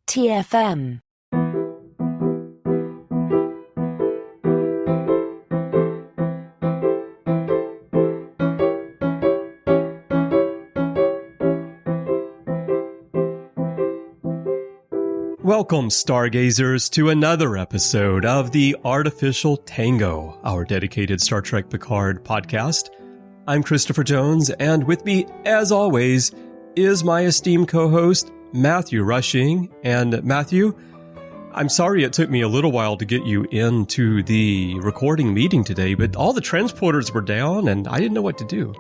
TFM. Welcome, stargazers, to another episode of the Artificial Tango, our dedicated Star Trek Picard podcast. I'm Christopher Jones, and with me, as always, is my esteemed co-host, Matthew Rushing. And Matthew, I'm sorry it took me a little while to get you into the recording meeting today, but all the transporters were down, and I didn't know what to do.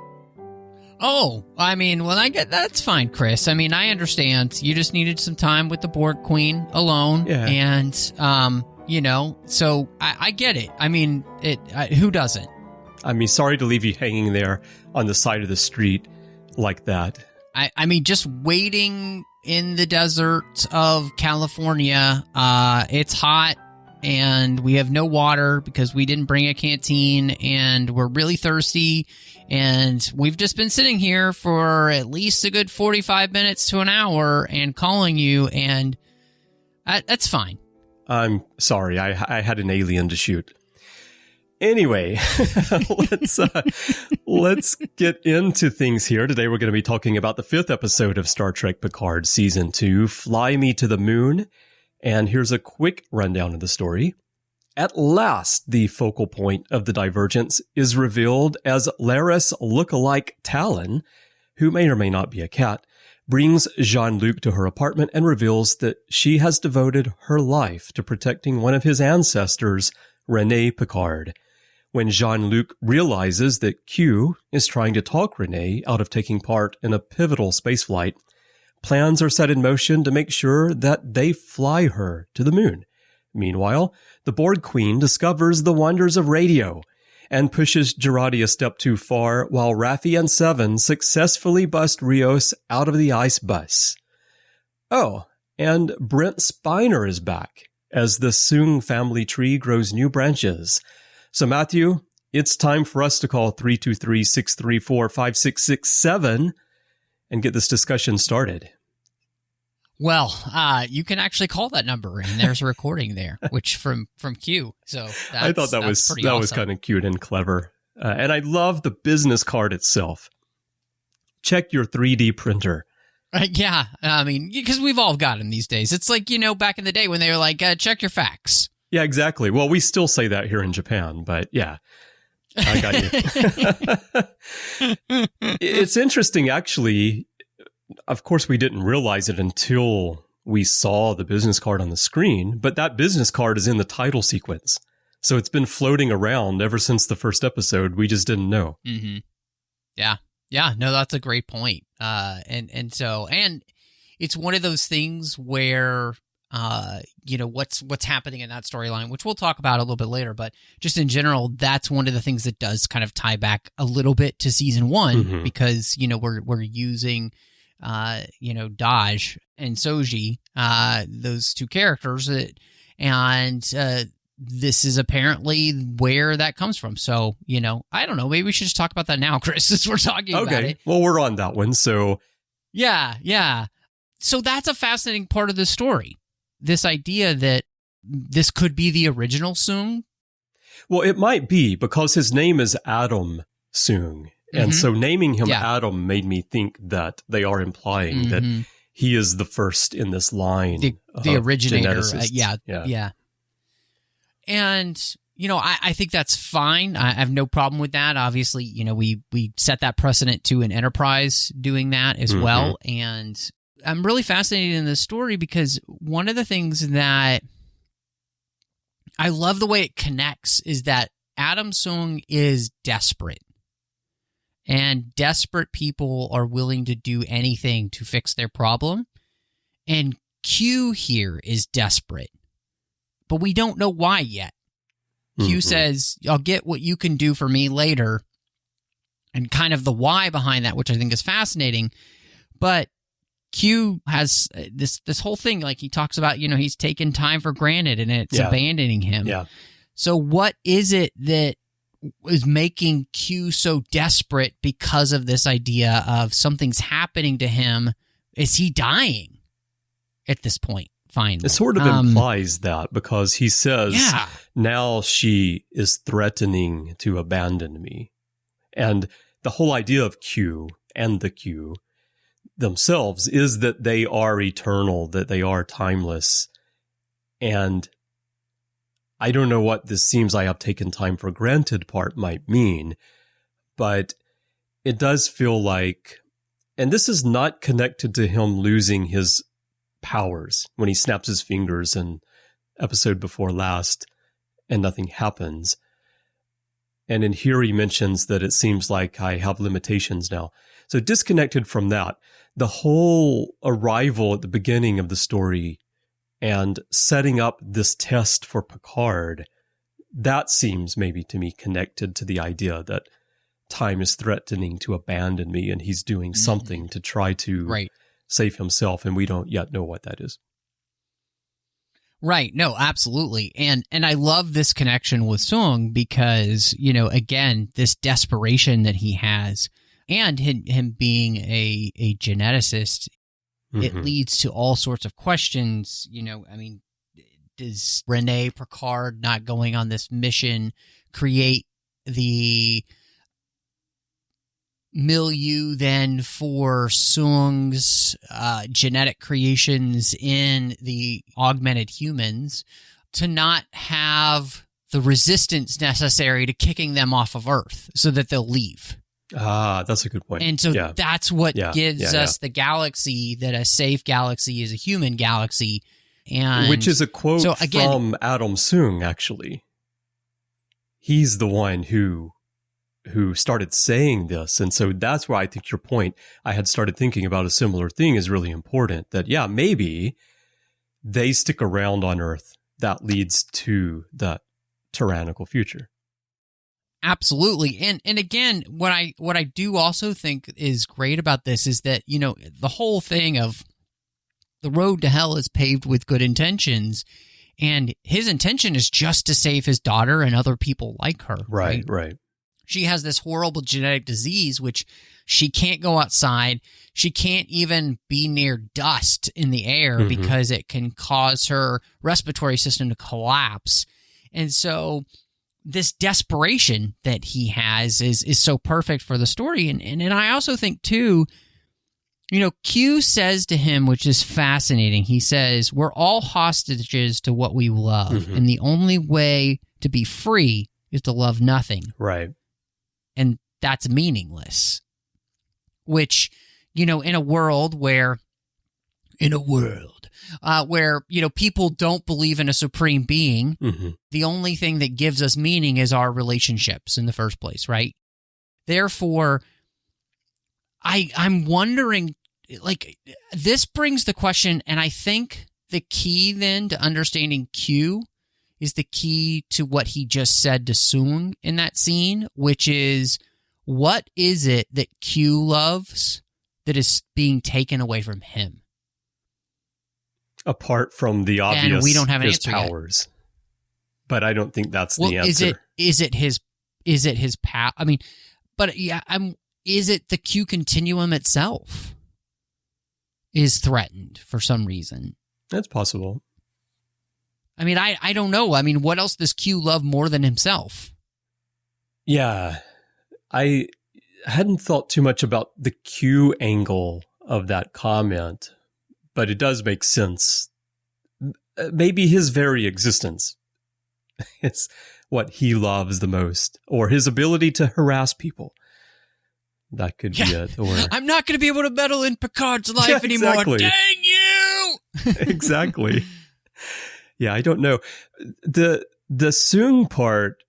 Oh, I mean, well, that's fine, Chris. I mean, I understand. You just needed some time with the Borg Queen alone, yeah. And so I get it. I mean, who doesn't? I mean, sorry to leave you hanging there on the side of the street like that. I mean, just waiting in the desert of California. It's hot, and we have no water because we didn't bring a canteen, and we're really thirsty. And we've just been sitting here for at least a good 45 minutes to an hour and calling you, and that's fine. I'm sorry. I had an alien to shoot. Anyway, let's get into things here. Today we're going to be talking about the 5th episode of Star Trek Picard Season 2, Fly Me to the Moon. And here's a quick rundown of the story. At last, the focal point of the divergence is revealed as Laris lookalike Tallinn, who may or may not be a cat, brings Jean-Luc to her apartment and reveals that she has devoted her life to protecting one of his ancestors, Renée Picard. When Jean-Luc realizes that Q is trying to talk Renée out of taking part in a pivotal spaceflight, plans are set in motion to make sure that they fly her to the moon. Meanwhile, the Borg Queen discovers the wonders of radio and pushes Jurati a step too far while Raffi and Seven successfully bust Rios out of the ice bus. Oh, and Brent Spiner is back as the Soong family tree grows new branches. So Matthew, it's time for us to call 323-634-5667 and get this discussion started. Well, you can actually call that number, and there's a recording there, which from Q. So I thought that was awesome. Kind of cute and clever, and I love the business card itself. Check your 3D printer. Yeah, I mean, because we've all got them these days. It's like, back in the day when they were like, check your fax. Yeah, exactly. Well, we still say that here in Japan, but yeah, I got you. It's interesting, actually. Of course, we didn't realize it until we saw the business card on the screen, but that business card is in the title sequence. So it's been floating around ever since the first episode. We just didn't know. Mm-hmm. Yeah. Yeah. No, that's a great point. And it's one of those things where, what's happening in that storyline, which we'll talk about a little bit later, but just in general, that's one of the things that does kind of tie back a little bit to season 1, because, we're using Daj and Soji, those two characters, and this is apparently where that comes from. So, I don't know, maybe we should just talk about that now, Chris, since we're talking about it. Well, we're on that one, so... Yeah. So that's a fascinating part of the story. This idea that this could be the original Soong. Well, it might be, because his name is Adam Soong. And so naming him Adam made me think that they are implying that he is the first in this line. The originator. Yeah. And, I think that's fine. I have no problem with that. Obviously, we set that precedent to an Enterprise doing that as well. And I'm really fascinated in this story because one of the things that I love the way it connects is that Adam Soong is desperate. And desperate people are willing to do anything to fix their problem. And Q here is desperate. But we don't know why yet. Q says, I'll get what you can do for me later. And kind of the why behind that, which I think is fascinating. But Q has this whole thing, like he talks about, he's taken time for granted and it's abandoning him. Yeah. So what is it that is making Q so desperate because of this idea of something's happening to him? Is he dying at this point? finally. It sort of implies that, because he says, Yeah. now she is threatening to abandon me. And the whole idea of Q and the Q themselves is that they are eternal, that they are timeless. And I don't know what this seems I have taken time for granted part might mean, but it does feel like, and this is not connected to him losing his powers when he snaps his fingers in episode before last and nothing happens. And in here he mentions that it seems like I have limitations now. So disconnected from that, the whole arrival at the beginning of the story and setting up this test for Picard, that seems maybe to me connected to the idea that time is threatening to abandon me and he's doing something to try to save himself, and we don't yet know what that is. Right. No, absolutely. And I love this connection with Soong because, you know, again, this desperation that he has and him being a geneticist, it leads to all sorts of questions. You know, I mean, does Renée Picard not going on this mission create the milieu then for Soong's genetic creations in the augmented humans to not have the resistance necessary to kicking them off of Earth so that they'll leave? Ah, that's a good point. And so that's what gives us the galaxy, that a safe galaxy is a human galaxy. And which is a quote from Adam Soong, actually. He's the one who started saying this. And so that's why I think your point, I had started thinking about a similar thing, is really important. That, yeah, maybe they stick around on Earth. That leads to the tyrannical future. Absolutely. And again, what I do also think is great about this is that, you know, the whole thing of the road to hell is paved with good intentions. And his intention is just to save his daughter and other people like her. Right. She has this horrible genetic disease, which she can't go outside. She can't even be near dust in the air because it can cause her respiratory system to collapse. And so this desperation that he has is so perfect for the story. And I also think, too, you know, Q says to him, which is fascinating, he says, we're all hostages to what we love. And the only way to be free is to love nothing. Right. And that's meaningless. Which, you know, in a world where, you know, people don't believe in a supreme being, the only thing that gives us meaning is our relationships in the first place, right? Therefore, I'm wondering, like, this brings the question, and I think the key then to understanding Q is the key to what he just said to Soong in that scene, which is, what is it that Q loves that is being taken away from him? Apart from the obvious, and we don't have an his answer powers. Yet. But I don't think that's the answer. Is it his power? I mean, but yeah, is it the Q continuum itself is threatened for some reason? That's possible. I mean, I don't know. I mean, what else does Q love more than himself? Yeah, I hadn't thought too much about the Q angle of that comment, but it does make sense. Maybe his very existence is what he loves the most, or his ability to harass people. That could be it. Or I'm not going to be able to meddle in Picard's life anymore. Exactly. Dang you! Exactly. Yeah, I don't know. The Soong part,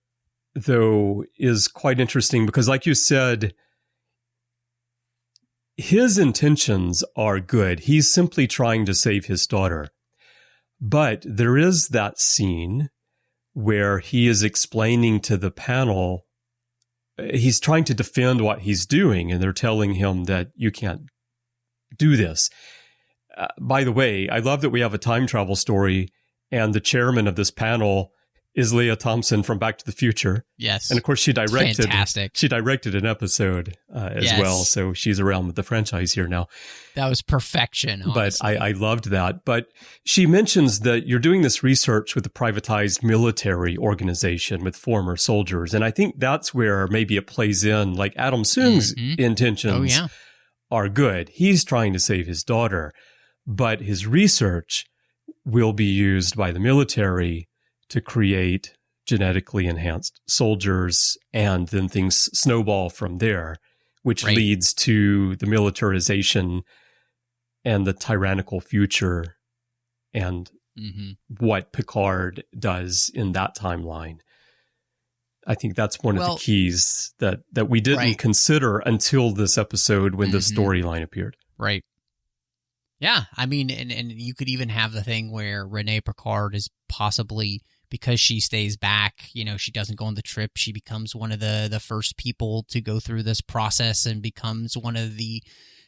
though, is quite interesting because, like you said, his intentions are good. He's simply trying to save his daughter. But there is that scene where he is explaining to the panel, he's trying to defend what he's doing, and they're telling him that you can't do this. By the way, I love that we have a time travel story, and the chairman of this panel is Leah Thompson from Back to the Future. Yes. And of course she directed fantastic. She directed an episode as well. So she's around with the franchise here now. That was perfection, honestly. But I loved that. But she mentions that you're doing this research with a privatized military organization with former soldiers. And I think that's where maybe it plays in, like Adam Soong's intentions are good. He's trying to save his daughter, but his research will be used by the military to create genetically enhanced soldiers, and then things snowball from there, which leads to the militarization and the tyrannical future and what Picard does in that timeline. I think that's one of the keys that we didn't consider until this episode when the storyline appeared. Right. Yeah. I mean, and you could even have the thing where Renée Picard is possibly, because she stays back, she doesn't go on the trip. She becomes one of the first people to go through this process and becomes one of the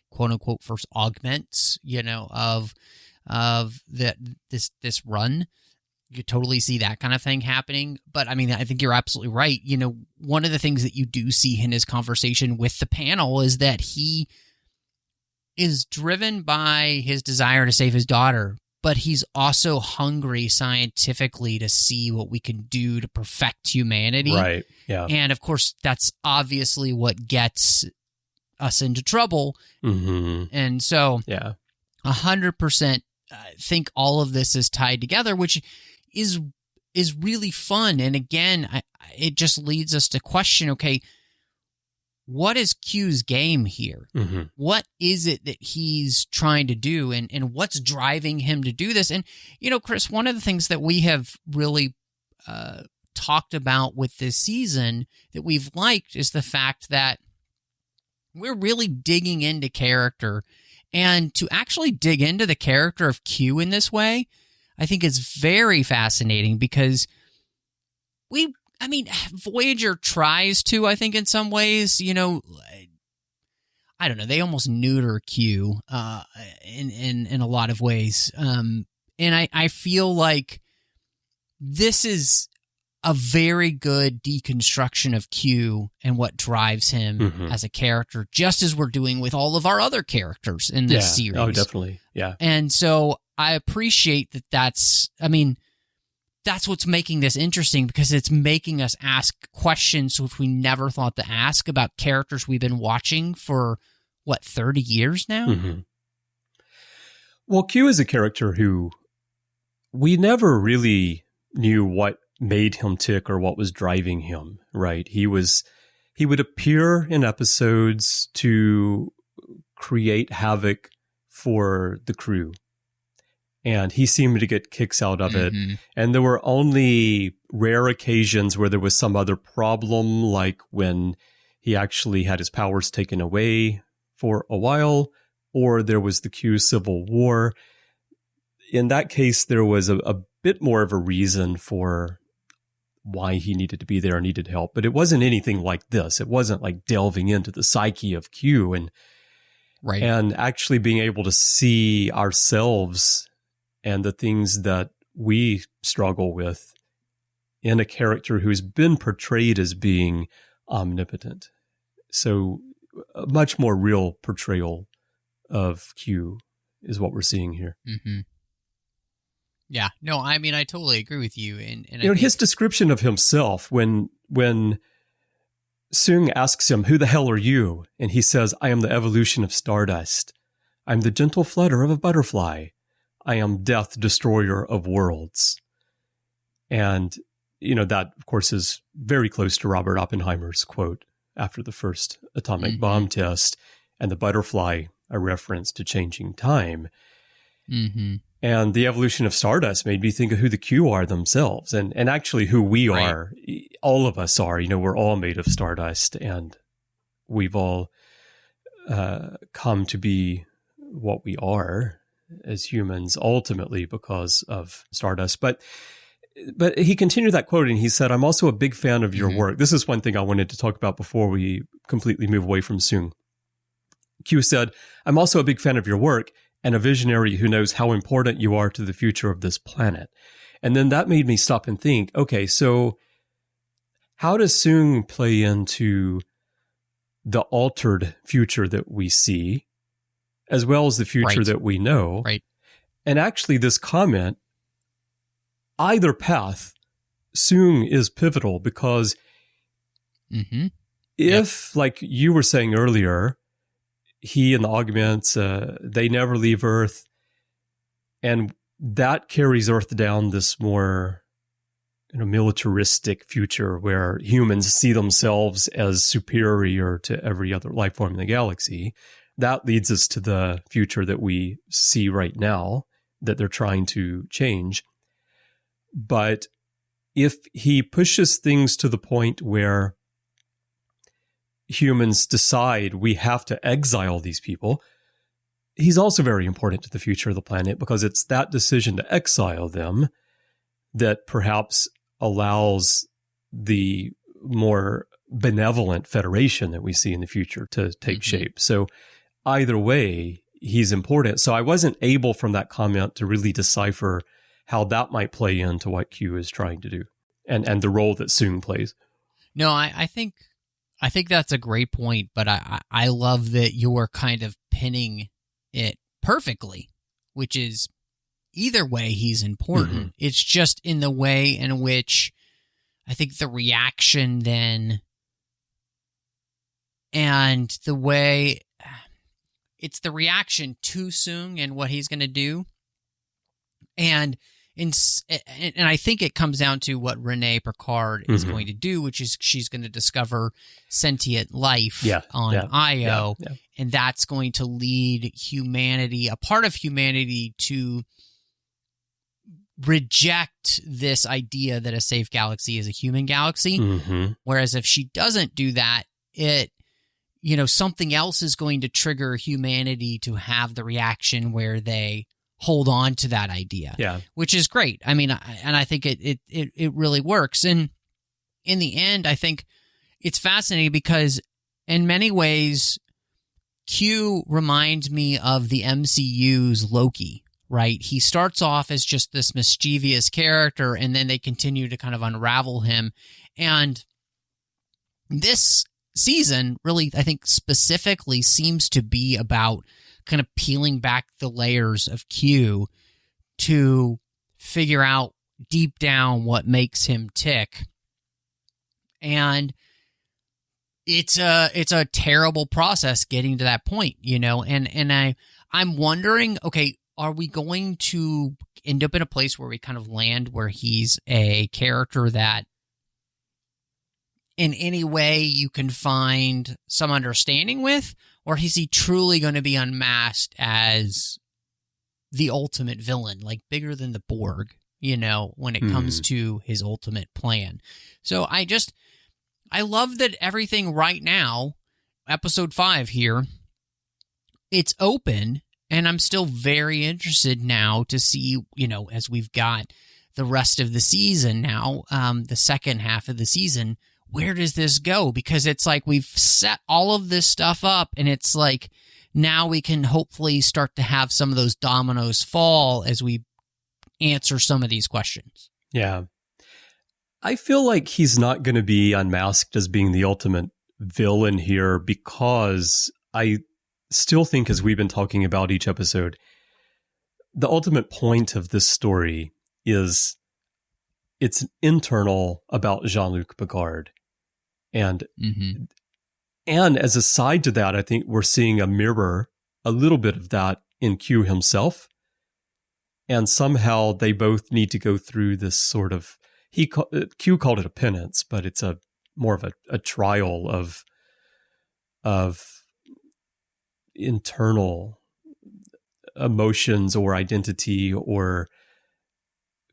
quote unquote first augments, of this run. You totally see that kind of thing happening. But I mean, I think you're absolutely right. One of the things that you do see in his conversation with the panel is that he is driven by his desire to save his daughter, but he's also hungry scientifically to see what we can do to perfect humanity. Right, yeah. And, of course, that's obviously what gets us into trouble. And so 100% think all of this is tied together, which is really fun. And, again, it just leads us to question, okay, what is Q's game here? What is it that he's trying to do, and what's driving him to do this? And, Chris, one of the things that we have really talked about with this season that we've liked is the fact that we're really digging into character. And to actually dig into the character of Q in this way, I think is very fascinating because Voyager tries to, I think, in some ways, I don't know, they almost neuter Q in a lot of ways. And I feel like this is a very good deconstruction of Q and what drives him as a character, just as we're doing with all of our other characters in this series. Oh, definitely. Yeah. And so I appreciate that that's what's making this interesting, because it's making us ask questions which we never thought to ask about characters we've been watching for, 30 years now? Well, Q is a character who we never really knew what made him tick or what was driving him, right? He would appear in episodes to create havoc for the crew. And he seemed to get kicks out of it. And there were only rare occasions where there was some other problem, like when he actually had his powers taken away for a while, or there was the Q Civil War. In that case, there was a bit more of a reason for why he needed to be there and needed help. But it wasn't anything like this. It wasn't like delving into the psyche of Q and actually being able to see ourselves and the things that we struggle with in a character who's been portrayed as being omnipotent. So a much more real portrayal of Q is what we're seeing here. Yeah, no, I mean, I totally agree with you. And his description of himself when Soong asks him, "Who the hell are you?" And he says, "I am the evolution of stardust. I'm the gentle flutter of a butterfly. I am death, destroyer of worlds." And, that, of course, is very close to Robert Oppenheimer's quote after the first atomic bomb test, and the butterfly, a reference to changing time. And the evolution of stardust made me think of who the Q are themselves, and actually who we are. All of us are. We're all made of stardust, and we've all come to be what we are as humans, ultimately because of stardust. But he continued that quote, and he said, "I'm also a big fan of your work." This is one thing I wanted to talk about before we completely move away from Soong. Q said, "I'm also a big fan of your work, and a visionary who knows how important you are to the future of this planet. And then that made me stop and think, okay, so how does Soong play into the altered future that we see, as well as the future that we know? Right. And actually, this comment, either path, Soong is pivotal because if, like you were saying earlier, he and the augments, they never leave Earth, and that carries Earth down this more militaristic future where humans see themselves as superior to every other life form in the galaxy. That leads us to the future that we see right now that they're trying to change. But if he pushes things to the point where humans decide we have to exile these people, he's also very important to the future of the planet because it's that decision to exile them that perhaps allows the more benevolent federation that we see in the future to take shape. So either way, he's important. So I wasn't able from that comment to really decipher how that might play into what Q is trying to do and the role that Soong plays. No, I think that's a great point, but I love that you're kind of pinning it perfectly, which is either way he's important. It's just in the way in which I think the reaction then and the way it's the reaction to Soong and what he's going to do. And I think it comes down to what Renée Picard is going to do, which is she's going to discover sentient life on Io, and that's going to lead humanity, a part of humanity, to reject this idea that a safe galaxy is a human galaxy. Whereas if she doesn't do that, something else is going to trigger humanity to have the reaction where they hold on to that idea, which is great. I mean, and I think it really works. And in the end, I think it's fascinating because in many ways, Q reminds me of the MCU's Loki, right? He starts off as just this mischievous character, and then they continue to kind of unravel him. And this season really, I think, specifically seems to be about kind of peeling back the layers of Q to figure out deep down what makes him tick. And it's a terrible process getting to that point, and I'm wondering, okay, are we going to end up in a place where we kind of land where he's a character that in any way you can find some understanding with, or is he truly going to be unmasked as the ultimate villain, like bigger than the Borg, when it comes to his ultimate plan? So I love that everything right now, episode 5 here, it's open, and I'm still very interested now to see, as we've got the rest of the season now, the second half of the season, where does this go? Because it's like we've set all of this stuff up, and it's like now we can hopefully start to have some of those dominoes fall as we answer some of these questions. Yeah. I feel like he's not going to be unmasked as being the ultimate villain here because I still think, as we've been talking about each episode, the ultimate point of this story is it's internal about Jean-Luc Picard. And as a side to that, I think we're seeing a little bit of that in Q himself. And somehow they both need to go through this sort of, Q called it a penance, but it's more of a trial of internal emotions or identity or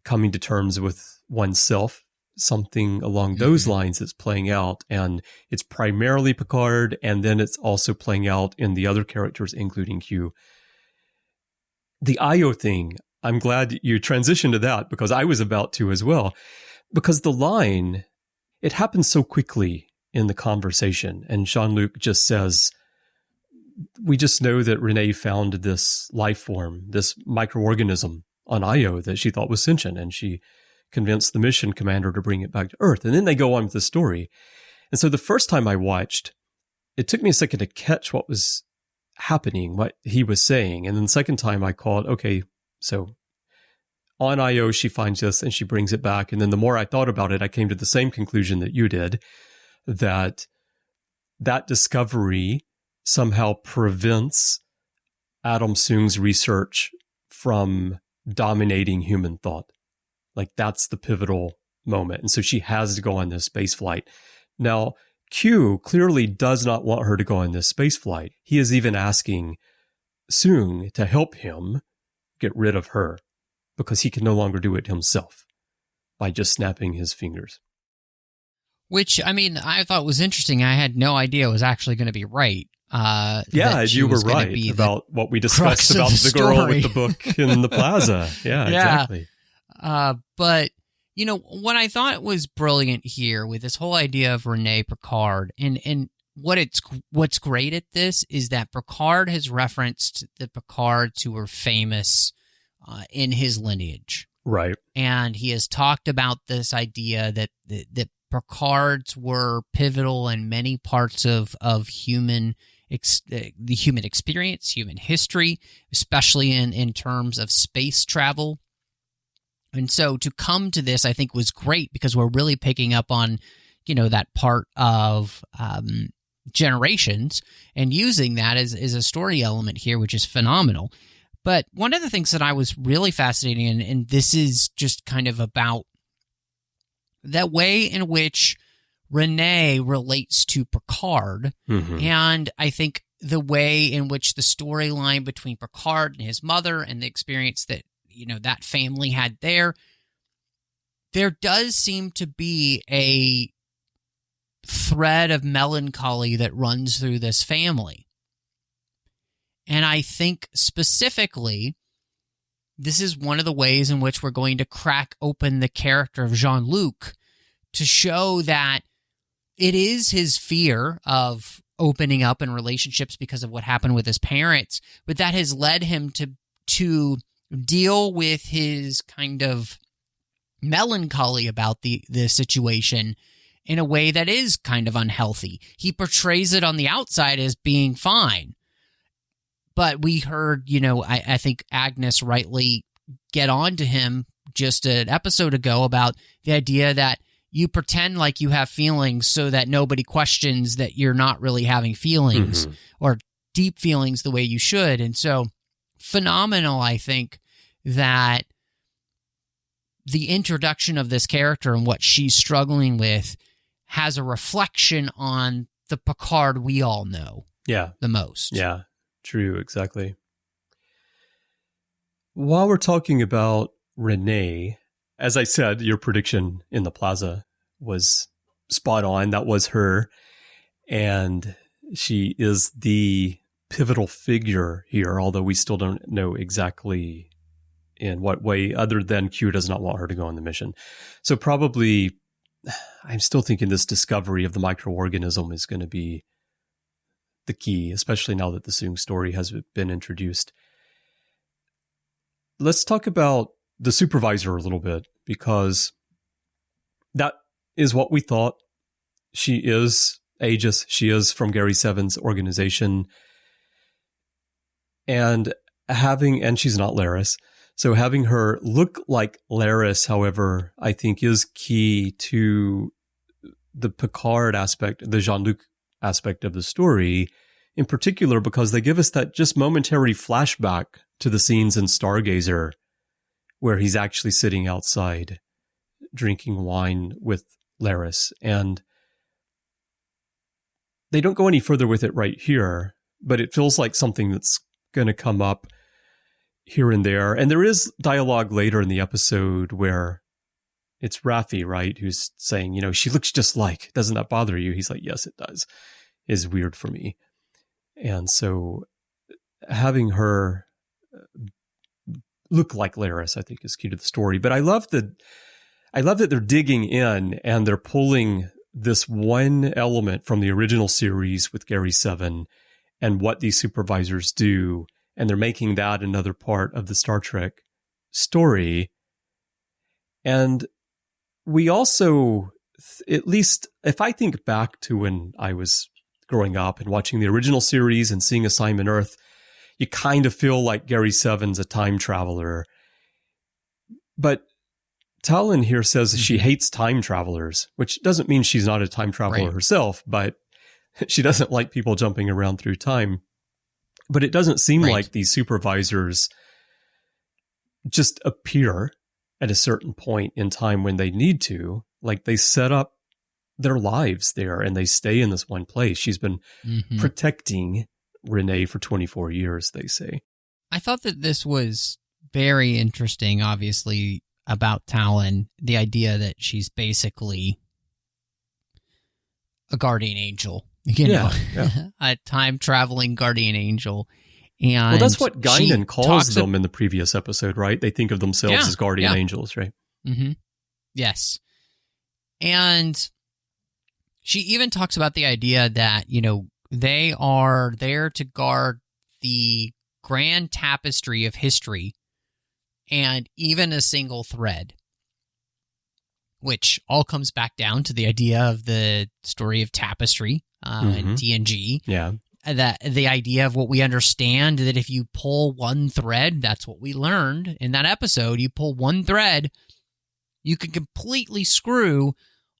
coming to terms with oneself. Something along those lines is playing out, and it's primarily Picard, and then it's also playing out in the other characters, including Q. The Io thing, I'm glad you transitioned to that because I was about to as well. Because the line, it happens so quickly in the conversation, and Jean-Luc just says, we just know that Renée found this life form, this microorganism on Io that she thought was sentient, and she convinced the mission commander to bring it back to Earth. And then they go on with the story. And so the first time I watched, it took me a second to catch what was happening, what he was saying. And then the second time I caught, okay, so on Io, she finds this and she brings it back. And then the more I thought about it, I came to the same conclusion that you did, that discovery somehow prevents Adam Soong's research from dominating human thought. Like, that's the pivotal moment. And so she has to go on this space flight. Now, Q clearly does not want her to go on this space flight. He is even asking Soong to help him get rid of her because he can no longer do it himself by just snapping his fingers. Which, I mean, I thought was interesting. I had no idea it was actually going to be right. Yeah, you were right about what we discussed about the girl with the book in the plaza. Yeah, exactly. But, you know, what I thought was brilliant here with this whole idea of Renée Picard, and what's great at this is that Picard has referenced the Picards who were famous in his lineage. Right. And he has talked about this idea that Picards were pivotal in many parts of the human experience, human history, especially in terms of space travel. And so to come to this, I think, was great because we're really picking up on, you know, that part of generations and using that as a story element here, which is phenomenal. But one of the things that I was really fascinating in, and this is just kind of about that way in which Renée relates to Picard, and I think the way in which the storyline between Picard and his mother and the experience that, you know, that family had there does seem to be a thread of melancholy that runs through this family. And I think specifically, this is one of the ways in which we're going to crack open the character of Jean-Luc to show that it is his fear of opening up in relationships because of what happened with his parents, but that has led him to deal with his kind of melancholy about the situation in a way that is kind of unhealthy. He portrays it on the outside as being fine. But we heard, you know, I think Agnes rightly get on to him just an episode ago about the idea that you pretend like you have feelings so that nobody questions that you're not really having feelings or deep feelings the way you should. And so phenomenal, I think, that the introduction of this character and what she's struggling with has a reflection on the Picard we all know the most. Yeah. True, exactly. While we're talking about Renée, as I said, your prediction in the plaza was spot on. That was her. And she is the pivotal figure here, although we still don't know exactly in what way, other than Q does not want her to go on the mission. So probably, I'm still thinking this discovery of the microorganism is going to be the key, especially now that the Soong story has been introduced. Let's talk about the supervisor a little bit, because that is what we thought. She is Agnes. She is from Gary Seven's organization. And she's not Laris. So having her look like Laris, however, I think is key to the Picard aspect, the Jean-Luc aspect of the story, in particular because they give us that just momentary flashback to the scenes in Stargazer where he's actually sitting outside drinking wine with Laris. And they don't go any further with it right here, but it feels like something that's going to come up here and there. And there is dialogue later in the episode where it's Raffi, right, who's saying, you know, she looks just like, doesn't that bother you? He's like, yes, it does. Is weird for me. And so having her look like Laris, I think, is key to the story. But I love that they're digging in and they're pulling this one element from the original series with Gary Seven and what these supervisors do. And they're making that another part of the Star Trek story. And we also, at least if I think back to when I was growing up and watching the original series and seeing Assignment Earth, you kind of feel like Gary Seven's a time traveler. But Tallinn here says she hates time travelers, which doesn't mean she's not a time traveler herself, but she doesn't like people jumping around through time. But it doesn't seem like these supervisors just appear at a certain point in time when they need to. Like they set up their lives there and they stay in this one place. She's been protecting Renée for 24 years, they say. I thought that this was very interesting, obviously, about Tallinn, the idea that she's basically a guardian angel, a time-traveling guardian angel. And well, that's what Guinan calls them in the previous episode, right? They think of themselves as guardian angels, right? Mm-hmm. Yes. And she even talks about the idea that, they are there to guard the grand tapestry of history and even a single thread, which all comes back down to the idea of the story of tapestry in TNG. Yeah. That the idea of what we understand, that if you pull one thread, that's what we learned in that episode. You pull one thread, you can completely screw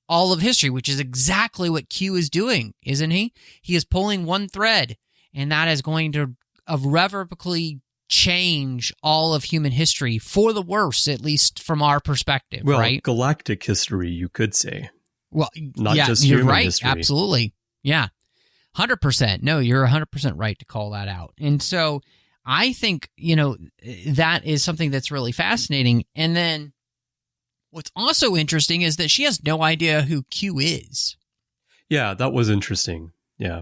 all of history, which is exactly what Q is doing, isn't he? He is pulling one thread, and that is going to irrevocably change all of human history for the worse, at least from our perspective, right? Galactic history, you could say. Well, not just human you're right. History. Absolutely. Yeah. 100%. No, you're 100% right to call that out. And so I think, that is something that's really fascinating. And then what's also interesting is that she has no idea who Q is. Yeah, that was interesting. Yeah.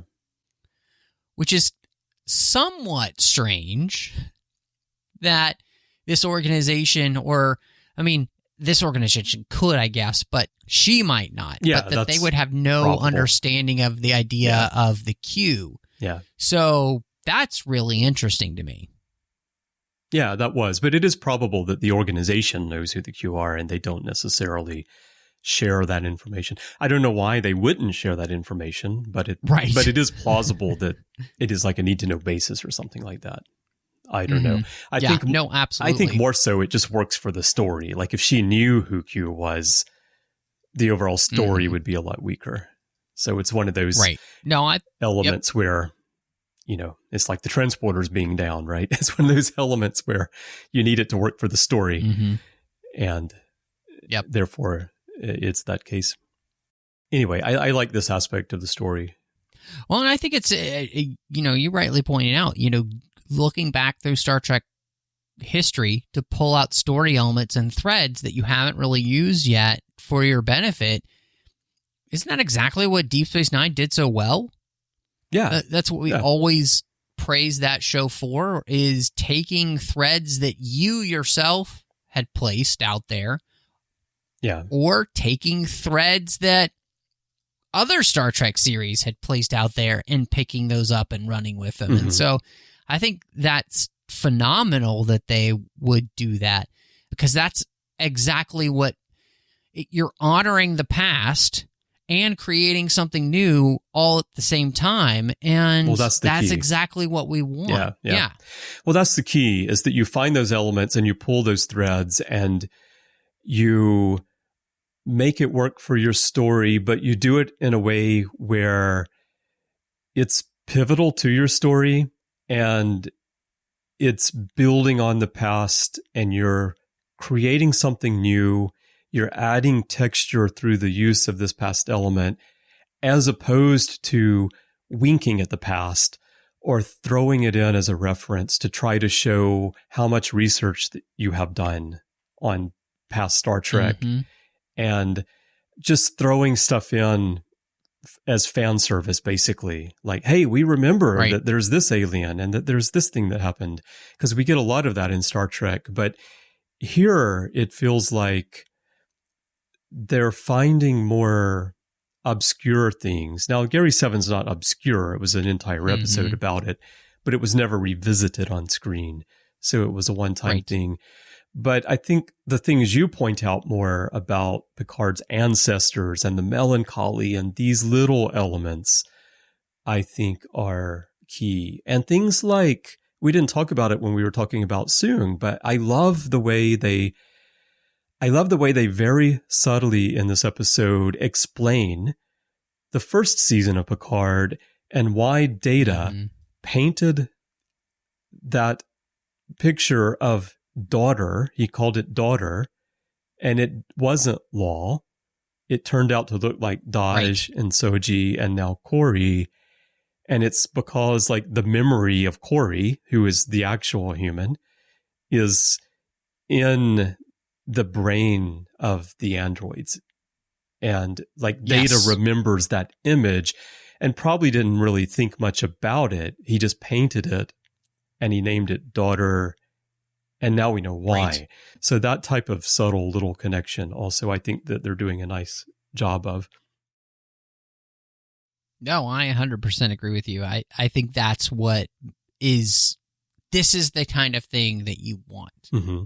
Which is somewhat strange that this organization, this organization could, I guess, but she might not. Yeah, but that they would have no probable understanding of the idea of the Q. Yeah. So that's really interesting to me. Yeah, that was. But it is probable that the organization knows who the Q are and they don't necessarily share that information. I don't know why they wouldn't share that information, but it is plausible that it is like a need-to-know basis or something like that. I don't know. I think absolutely. I think more so it just works for the story. Like if she knew who Q was, the overall story would be a lot weaker. So it's one of those elements where, it's like the transporters being down, right? It's one of those elements where you need it to work for the story. And therefore it's that case. Anyway, I like this aspect of the story. Well, and I think it's, you rightly pointed out, looking back through Star Trek history to pull out story elements and threads that you haven't really used yet for your benefit. Isn't that exactly what Deep Space Nine did so well? Yeah. That's what we always praise that show for, is taking threads that you yourself had placed out there. Yeah. Or taking threads that other Star Trek series had placed out there and picking those up and running with them. And so I think that's phenomenal that they would do that, because that's exactly what you're honoring the past and creating something new all at the same time. And that's exactly what we want. Yeah. Well, that's the key, is that you find those elements and you pull those threads and you make it work for your story, but you do it in a way where it's pivotal to your story and it's building on the past and you're creating something new. You're adding texture through the use of this past element, as opposed to winking at the past or throwing it in as a reference to try to show how much research that you have done on past Star Trek and just throwing stuff in as fan service, basically. Like, hey, we remember that there's this alien and that there's this thing that happened, because we get a lot of that in Star Trek. But here it feels like they're finding more obscure things. Now, Gary Seven's not obscure. It was an entire episode about it, but it was never revisited on screen. So it was a one-time thing. But I think the things you point out more about Picard's ancestors and the melancholy and these little elements, I think are key. And things like, we didn't talk about it when we were talking about Soong, but I love the way they very subtly in this episode explain the first season of Picard and why Data painted that picture of daughter. He called it daughter, and it wasn't Law. It turned out to look like Daj and Soji and now Kore. And it's because like the memory of Kore, who is the actual human, is in the brain of the androids. And like Data remembers that image and probably didn't really think much about it. He just painted it and he named it daughter. And now we know why. Right. So that type of subtle little connection also, I think that they're doing a nice job of. No, I 100% agree with you. I think that's this is the kind of thing that you want. Mm-hmm.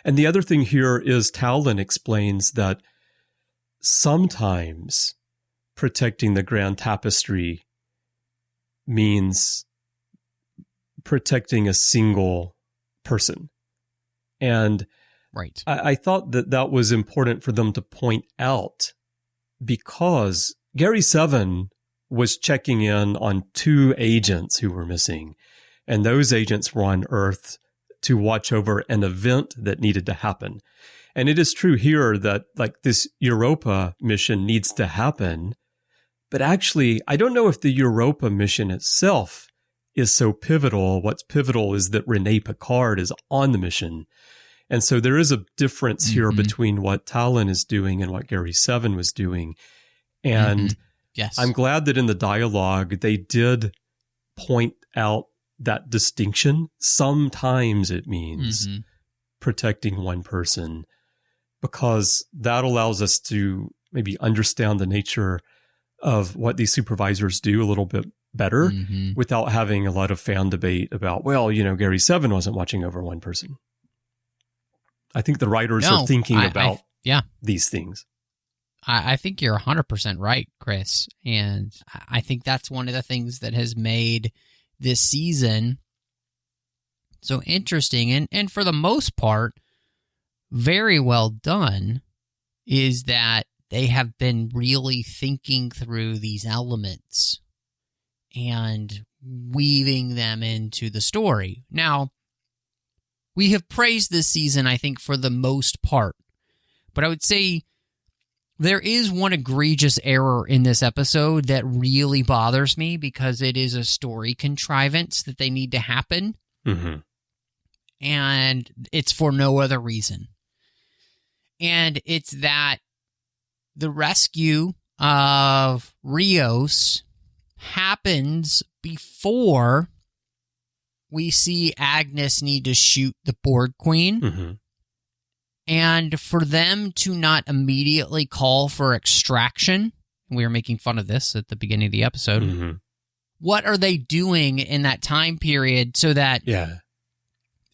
And the other thing here is Tallinn explains that sometimes protecting the grand tapestry means protecting a single person. And I thought that was important for them to point out because Gary Seven was checking in on 2 agents who were missing. And those agents were on Earth to watch over an event that needed to happen. And it is true here that like this Europa mission needs to happen. But actually, I don't know if the Europa mission itself is so pivotal. What's pivotal is that Renée Picard is on the mission. And so there is a difference here between what Tallinn is doing and what Gary Seven was doing. And yes, I'm glad that in the dialogue, they did point out that distinction. Sometimes it means protecting one person because that allows us to maybe understand the nature of what these supervisors do a little bit better without having a lot of fan debate about, well, Gary Seven wasn't watching over one person. I think the writers are thinking about these things. I think you're 100% right, Chris. And I think that's one of the things that has made this season so interesting. And for the most part, very well done, is that they have been really thinking through these elements and weaving them into the story. Now, we have praised this season, I think, for the most part. But I would say there is one egregious error in this episode that really bothers me because it is a story contrivance that they need to happen. And it's for no other reason. And it's that the rescue of Rios happens before we see Agnes need to shoot the Borg Queen. And for them to not immediately call for extraction, we were making fun of this at the beginning of the episode. What are they doing in that time period so that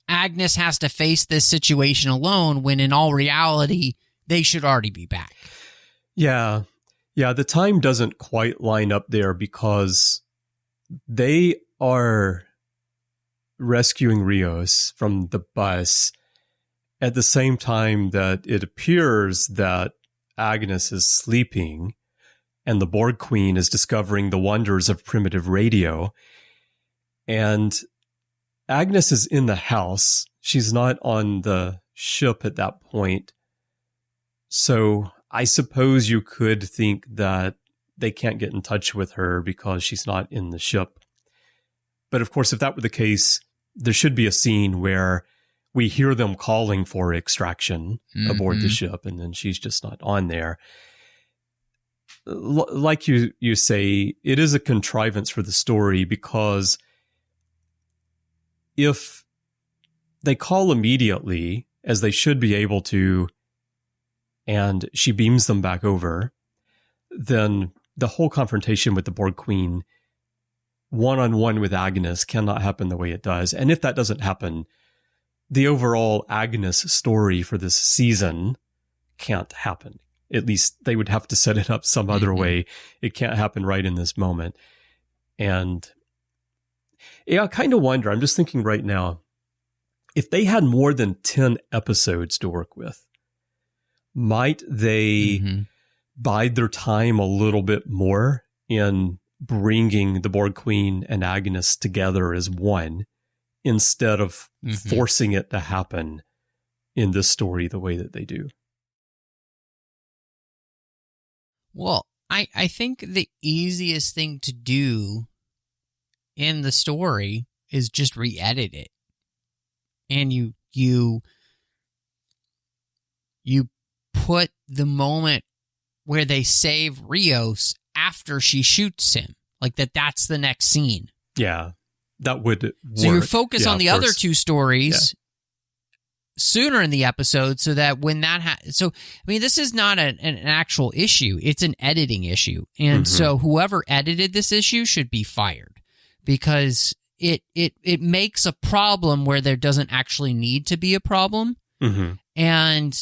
Agnes has to face this situation alone when in all reality, they should already be back? Yeah, the time doesn't quite line up there because they are rescuing Rios from the bus at the same time that it appears that Agnes is sleeping and the Borg Queen is discovering the wonders of primitive radio. And Agnes is in the house. She's not on the ship at that point. So I suppose you could think that they can't get in touch with her because she's not in the ship. But of course, if that were the case, there should be a scene where we hear them calling for extraction aboard the ship, and then she's just not on there. Like you say, it is a contrivance for the story because if they call immediately, as they should be able to, and she beams them back over, then the whole confrontation with the Borg Queen one-on-one with Agnes cannot happen the way it does. And if that doesn't happen, the overall Agnes story for this season can't happen. At least they would have to set it up some other way. It can't happen right in this moment. And yeah, I kind of wonder, I'm just thinking right now, if they had more than 10 episodes to work with, might they bide their time a little bit more in bringing the Borg Queen and Agnes together as one, instead of forcing it to happen in this story the way that they do? Well, I think the easiest thing to do in the story is just re-edit it. And you put the moment where they save Rios after she shoots him. Like that's the next scene. Yeah, that would work. So you focus on the other two stories sooner in the episode, so that when that so I mean, this is not an actual issue, it's an editing issue. And so whoever edited this issue should be fired, because it makes a problem where there doesn't actually need to be a problem. And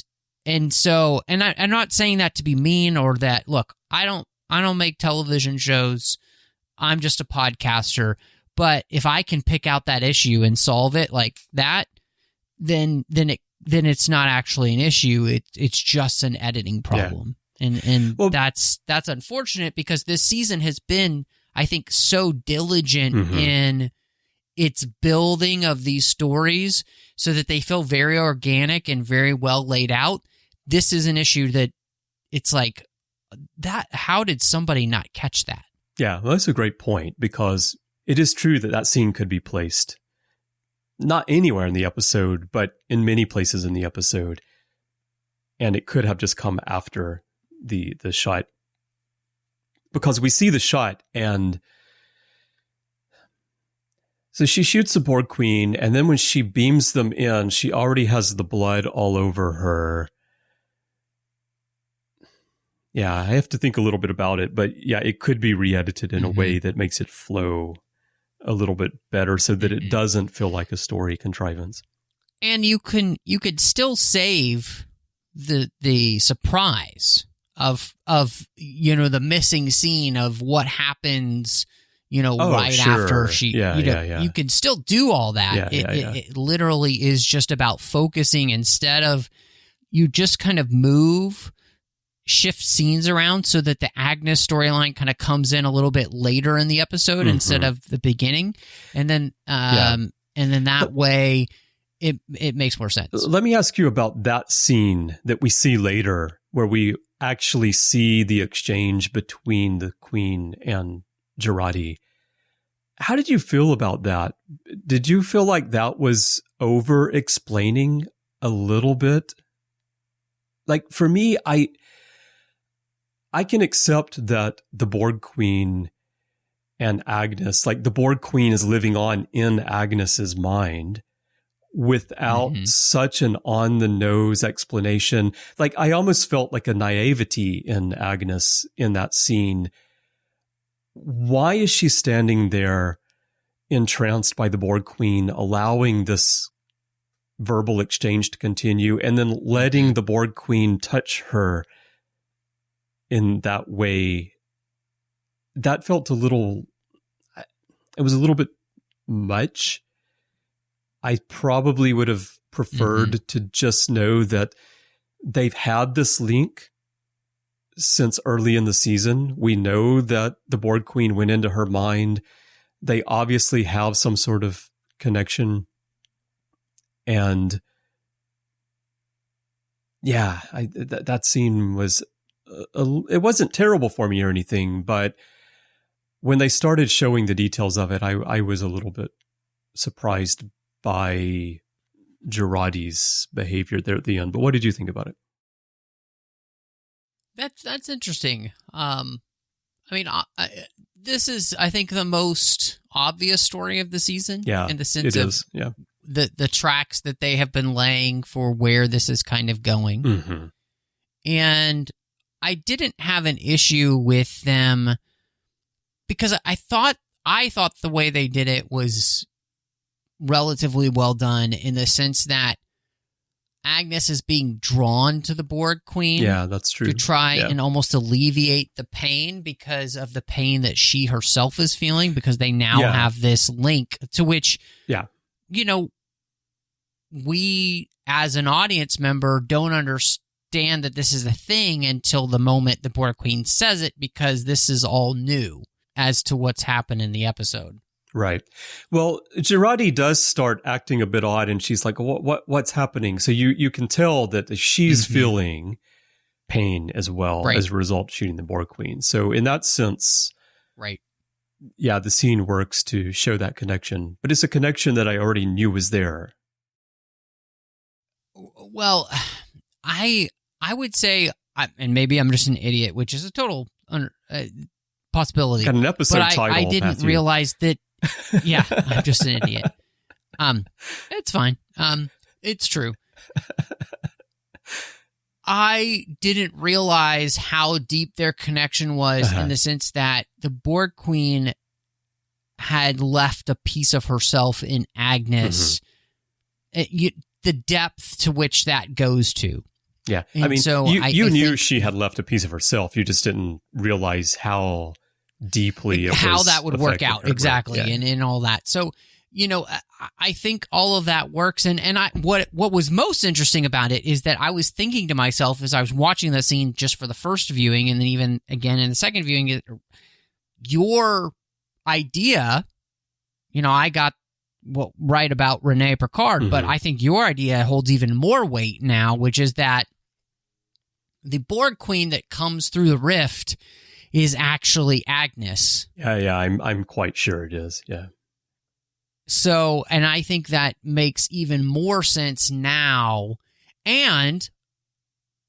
so I'm not saying that to be mean, or that, look, I don't make television shows, I'm just a podcaster, but if I can pick out that issue and solve it like that, then it's not actually an issue. It's just an editing problem. And well, that's unfortunate, because this season has been, I think, so diligent in its building of these stories so that they feel very organic and very well laid out. This is an issue that it's like, that, how did somebody not catch that? Yeah, well, that's a great point, because it is true that scene could be placed not anywhere in the episode, but in many places in the episode. And it could have just come after the shot, because we see the shot, and so she shoots the Borg Queen, and then when she beams them in, she already has the blood all over her. Yeah, I have to think a little bit about it, but yeah, it could be re-edited in a way that makes it flow a little bit better, so that it doesn't feel like a story contrivance. And you could still save the surprise of the missing scene of what happens, after she, you can still do all that. It literally is just about focusing, instead of, you just kind of shift scenes around so that the Agnes storyline kind of comes in a little bit later in the episode instead of the beginning. And then, that way it makes more sense. Let me ask you about that scene that we see later, where we actually see the exchange between the Queen and Jurati. How did you feel about that? Did you feel like that was over-explaining a little bit? Like, for me, I can accept that the Borg Queen and Agnes, like the Borg Queen is living on in Agnes's mind without such an on-the-nose explanation. Like, I almost felt like a naivety in Agnes in that scene. Why is she standing there entranced by the Borg Queen, allowing this verbal exchange to continue, and then letting the Borg Queen touch her in that way? That felt it was a little bit much. I probably would have preferred to just know that they've had this link since early in the season. We know that the Borg Queen went into her mind. They obviously have some sort of connection. And yeah, that scene was, it wasn't terrible for me or anything, but when they started showing the details of it, I was a little bit surprised by Jurati's behavior there at the end. But what did you think about it? That's interesting. This is, I think, the most obvious story of the season. Yeah, in the sense of the tracks that they have been laying for where this is kind of going. And I didn't have an issue with them because I thought the way they did it was relatively well done in the sense that Agnes is being drawn to the Borg Queen. Yeah, that's true. To try and almost alleviate the pain because of the pain that she herself is feeling, because they now have this link to which, you know, we as an audience member don't understand that this is a thing until the moment the Borg Queen says it, because this is all new as to what's happened in the episode. Right. Well, Jurati does start acting a bit odd, and she's like, what's happening? So you can tell that she's feeling pain as well as a result of shooting the Borg Queen. So in that sense, yeah, the scene works to show that connection. But it's a connection that I already knew was there. Well, I would say, and maybe I'm just an idiot, which is a total possibility. Got an episode title, I didn't Matthew. realize that. Yeah, I'm just an idiot. It's fine. It's true. I didn't realize how deep their connection was in the sense that the Borg Queen had left a piece of herself in Agnes. The depth to which that goes to. Yeah. And I mean, so you knew think she had left a piece of herself. You just didn't realize how deeply how that would work out. Her, exactly. right? And all that. So, you know, I think all of that works. And what was most interesting about it is that I was thinking to myself as I was watching the scene just for the first viewing, and then even again in the second viewing, your idea, you know, I got right about Renée Picard, but I think your idea holds even more weight now, which is that the Borg Queen that comes through the rift is actually Agnes. Yeah, I'm quite sure it is. Yeah. So, and I think that makes even more sense now. And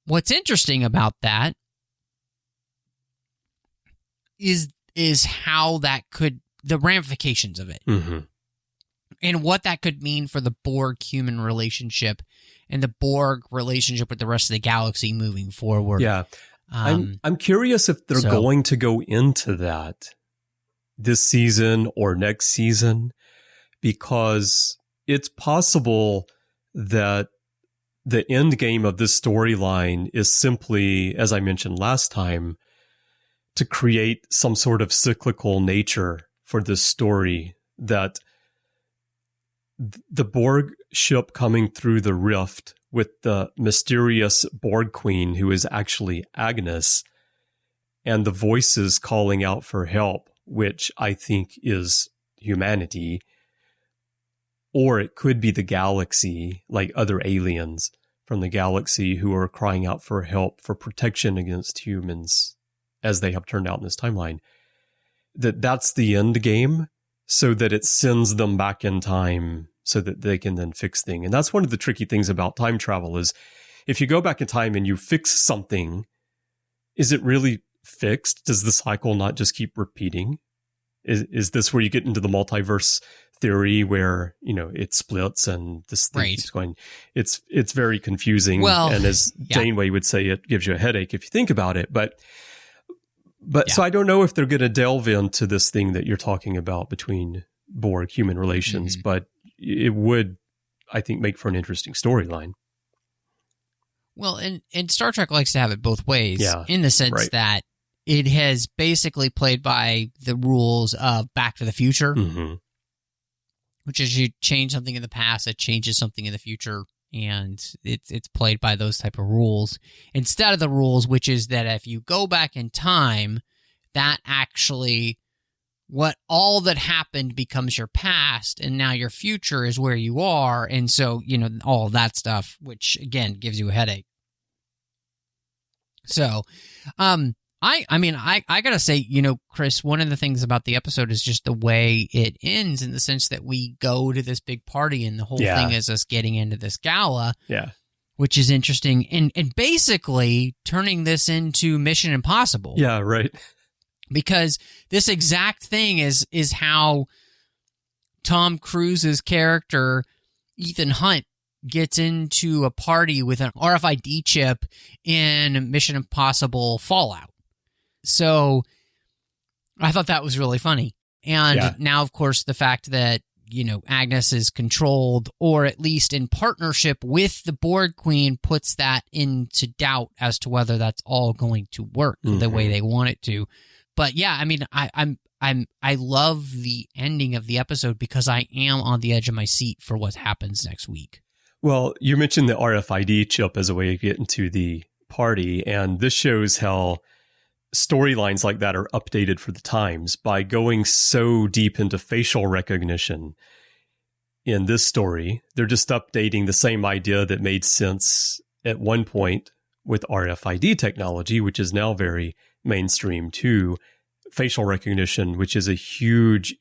what's interesting about that is how that could, the ramifications of it. And what that could mean for the Borg-human relationship and the Borg relationship with the rest of the galaxy moving forward. Yeah. I'm curious if they're going to go into that this season or next season, because it's possible that the end game of this storyline is simply, as I mentioned last time, to create some sort of cyclical nature for this story, that the Borg ship coming through the rift with the mysterious Borg Queen, who is actually Agnes, and the voices calling out for help, which I think is humanity, or it could be the galaxy, like other aliens from the galaxy who are crying out for help, for protection against humans, as they have turned out in this timeline. That's the end game, so that it sends them back in time so that they can then fix things. And that's one of the tricky things about time travel is if you go back in time and you fix something, is it really fixed? Does the cycle not just keep repeating? Is this where you get into the multiverse theory where, you know, it splits and this thing keeps going? It's very confusing. Well, and as Janeway would say, it gives you a headache if you think about it. But so I don't know if they're going to delve into this thing that you're talking about between Borg human relations, but it would, I think, make for an interesting storyline. Well, and Star Trek likes to have it both ways, in the sense that it has basically played by the rules of Back to the Future, which is you change something in the past, it changes something in the future, and it's played by those type of rules instead of the rules, which is that if you go back in time, that actually what all that happened becomes your past, and now your future is where you are, and so, you know, all of that stuff, which again gives you a headache. So, I gotta say, you know, Chris, one of the things about the episode is just the way it ends, in the sense that we go to this big party and the whole thing is us getting into this gala, which is interesting, and basically turning this into Mission Impossible. Yeah, right. Because this exact thing is how Tom Cruise's character, Ethan Hunt, gets into a party with an RFID chip in Mission Impossible Fallout. So I thought that was really funny. And now, of course, the fact that, Agnes is controlled, or at least in partnership with the Borg Queen, puts that into doubt as to whether that's all going to work the way they want it to. But yeah, I mean, I love the ending of the episode because I am on the edge of my seat for what happens next week. Well, you mentioned the RFID chip as a way of getting to the party, and this shows how storylines like that are updated for the times by going so deep into facial recognition. In this story, they're just updating the same idea that made sense at one point with RFID technology, which is now very mainstream, to facial recognition, which is a huge,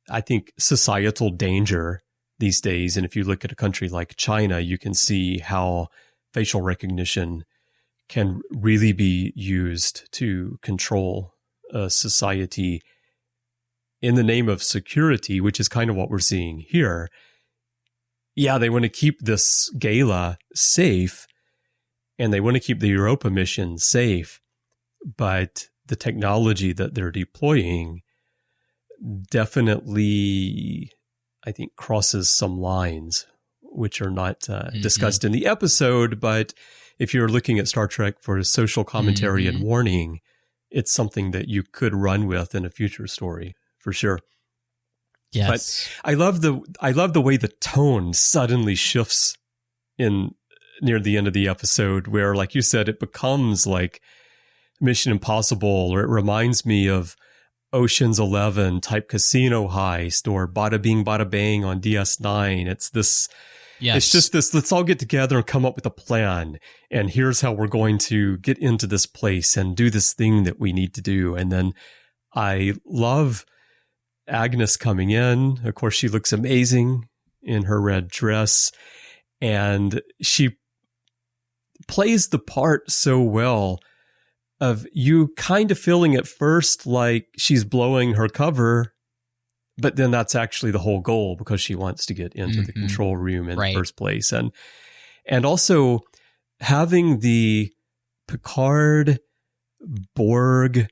I think, societal danger these days. And if you look at a country like China, you can see how facial recognition can really be used to control a society in the name of security, which is kind of what we're seeing here. Yeah, they want to keep this gala safe, and they want to keep the Europa mission safe, but the technology that they're deploying definitely, I think, crosses some lines, which are not discussed in the episode, but if you're looking at Star Trek for social commentary and warning, it's something that you could run with in a future story for sure. Yes, but I love the way the tone suddenly shifts in near the end of the episode, where, like you said, it becomes like Mission Impossible, or it reminds me of Ocean's 11 type casino heist, or Bada Bing Bada Bang on DS9. It's this. Yes. It's just this, let's all get together and come up with a plan. And here's how we're going to get into this place and do this thing that we need to do. And then I love Agnes coming in. Of course, she looks amazing in her red dress. And she plays the part so well of you kind of feeling at first like she's blowing her cover, but then that's actually the whole goal, because she wants to get into the control room in the first place. And also having the Picard Borg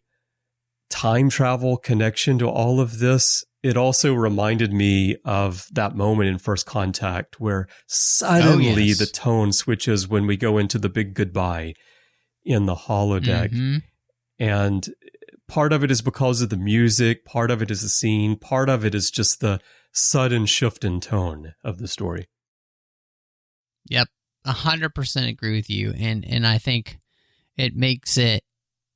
time travel connection to all of this, it also reminded me of that moment in First Contact where suddenly the tone switches when we go into the big goodbye in the holodeck. And part of it is because of the music, part of it is the scene, part of it is just the sudden shift in tone of the story. Yep, 100% agree with you. And I think it makes it,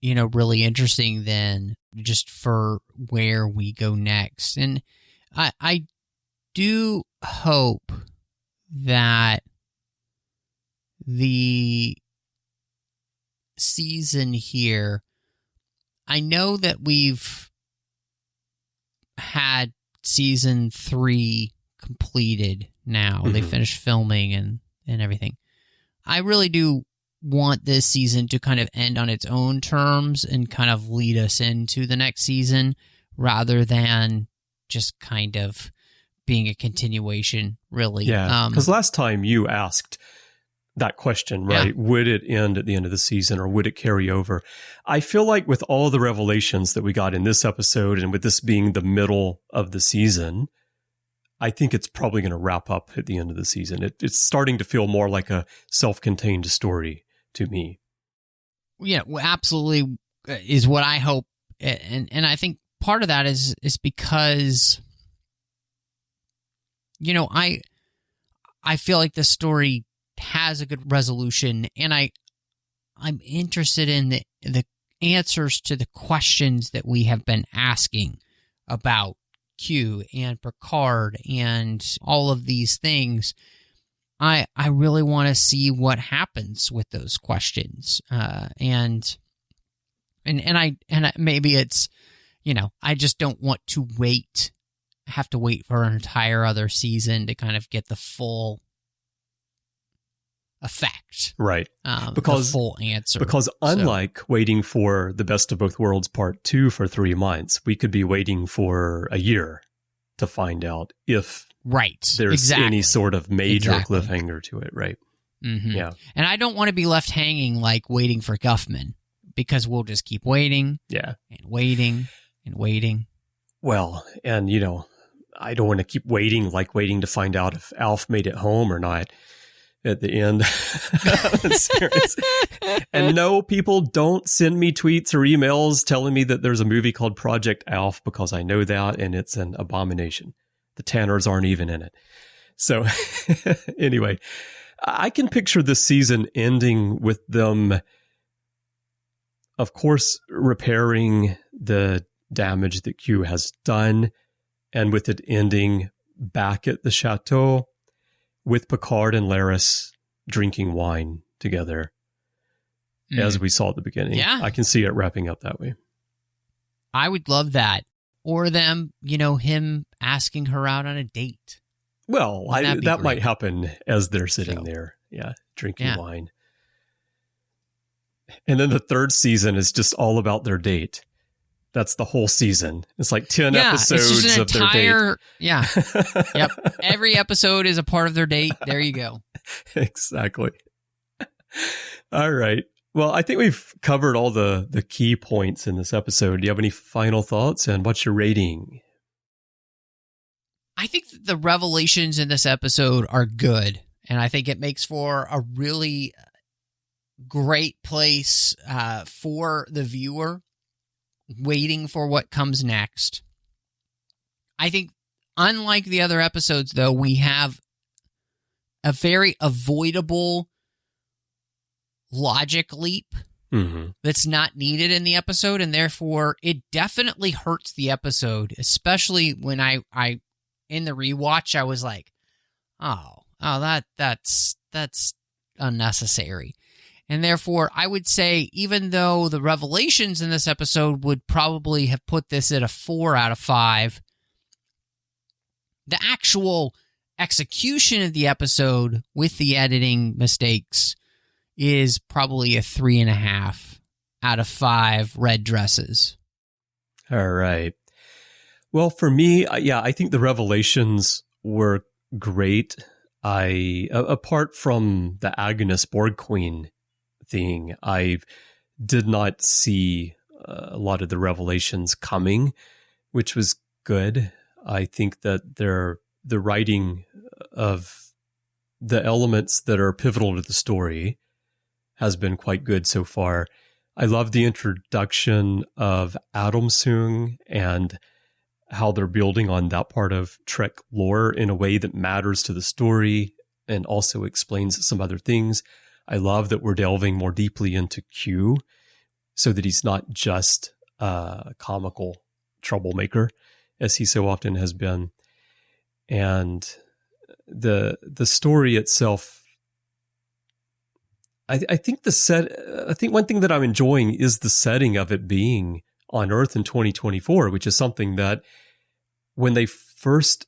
really interesting then just for where we go next. And I do hope that the season here, I know that we've had season 3 completed now. They finished filming and everything. I really do want this season to kind of end on its own terms and kind of lead us into the next season, rather than just kind of being a continuation, really. Yeah, because last time you asked that question, right? Yeah. Would it end at the end of the season, or would it carry over? I feel like with all the revelations that we got in this episode, and with this being the middle of the season, I think it's probably going to wrap up at the end of the season. It's starting to feel more like a self-contained story to me. Yeah, well, absolutely is what I hope. And I think part of that is because, I feel like the story has a good resolution, and I'm interested in the answers to the questions that we have been asking about Q and Picard and all of these things. I really want to see what happens with those questions, and maybe it's, I just don't want to have to wait for an entire other season to kind of get the full effect, right? Because the full answer. Because unlike waiting for The Best of Both Worlds Part 2 for 3 months, we could be waiting for a year to find out if there's any sort of major cliffhanger to it, right? Mm-hmm. Yeah. And I don't want to be left hanging like waiting for Guffman, because we'll just keep waiting. Yeah. And waiting and waiting. Well, and I don't want to keep waiting to find out if Alf made it home or not at the end. And no, people, don't send me tweets or emails telling me that there's a movie called Project Alf, because I know that, and it's an abomination. The Tanners aren't even in it. So anyway, I can picture this season ending with them, of course, repairing the damage that Q has done, and with it ending back at the chateau with Picard and Laris drinking wine together, as we saw at the beginning. Yeah. I can see it wrapping up that way. I would love that. Or them, him asking her out on a date. Well, that might happen as they're sitting there, drinking wine. And then the third season is just all about their date. That's the whole season. It's like 10 episodes of their date. Yeah. Yep. Every episode is a part of their date. There you go. Exactly. All right. Well, I think we've covered all the key points in this episode. Do you have any final thoughts, and what's your rating? I think the revelations in this episode are good, and I think it makes for a really great place for the viewer waiting for what comes next. I think, unlike the other episodes, though, we have a very avoidable logic leap that's not needed in the episode, and therefore it definitely hurts the episode, especially when I in the rewatch I was like, that's unnecessary. And therefore I would say, even though the revelations in this episode would probably have put this at a 4 out of 5, the actual execution of the episode with the editing mistakes is probably a 3.5 out of 5 red dresses. All right. Well, for me, I think the revelations were great. Apart from the Agnes Borg Queen thing, I did not see a lot of the revelations coming, which was good. I think that the writing of the elements that are pivotal to the story has been quite good so far. I love the introduction of Adam Soong and how they're building on that part of Trek lore in a way that matters to the story and also explains some other things. I love that we're delving more deeply into Q so that he's not just a comical troublemaker, as he so often has been. And the story itself, I think one thing that I'm enjoying is the setting of it being on Earth in 2024, which is something that when they first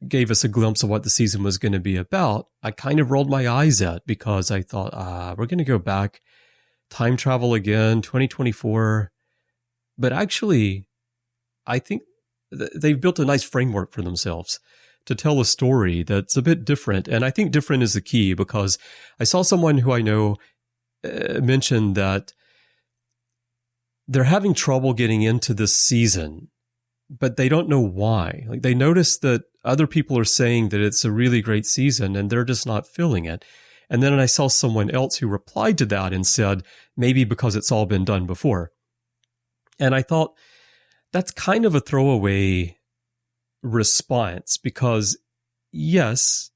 gave us a glimpse of what the season was going to be about, I kind of rolled my eyes at, because I thought, we're going to go back, time travel again, 2024. But actually, I think they've built a nice framework for themselves to tell a story that's a bit different. And I think different is the key, because I saw someone who I know mention that they're having trouble getting into this season, but they don't know why. Like, they notice that other people are saying that it's a really great season and they're just not feeling it. And then I saw someone else who replied to that and said, maybe because it's all been done before. And I thought that's kind of a throwaway response, because yes,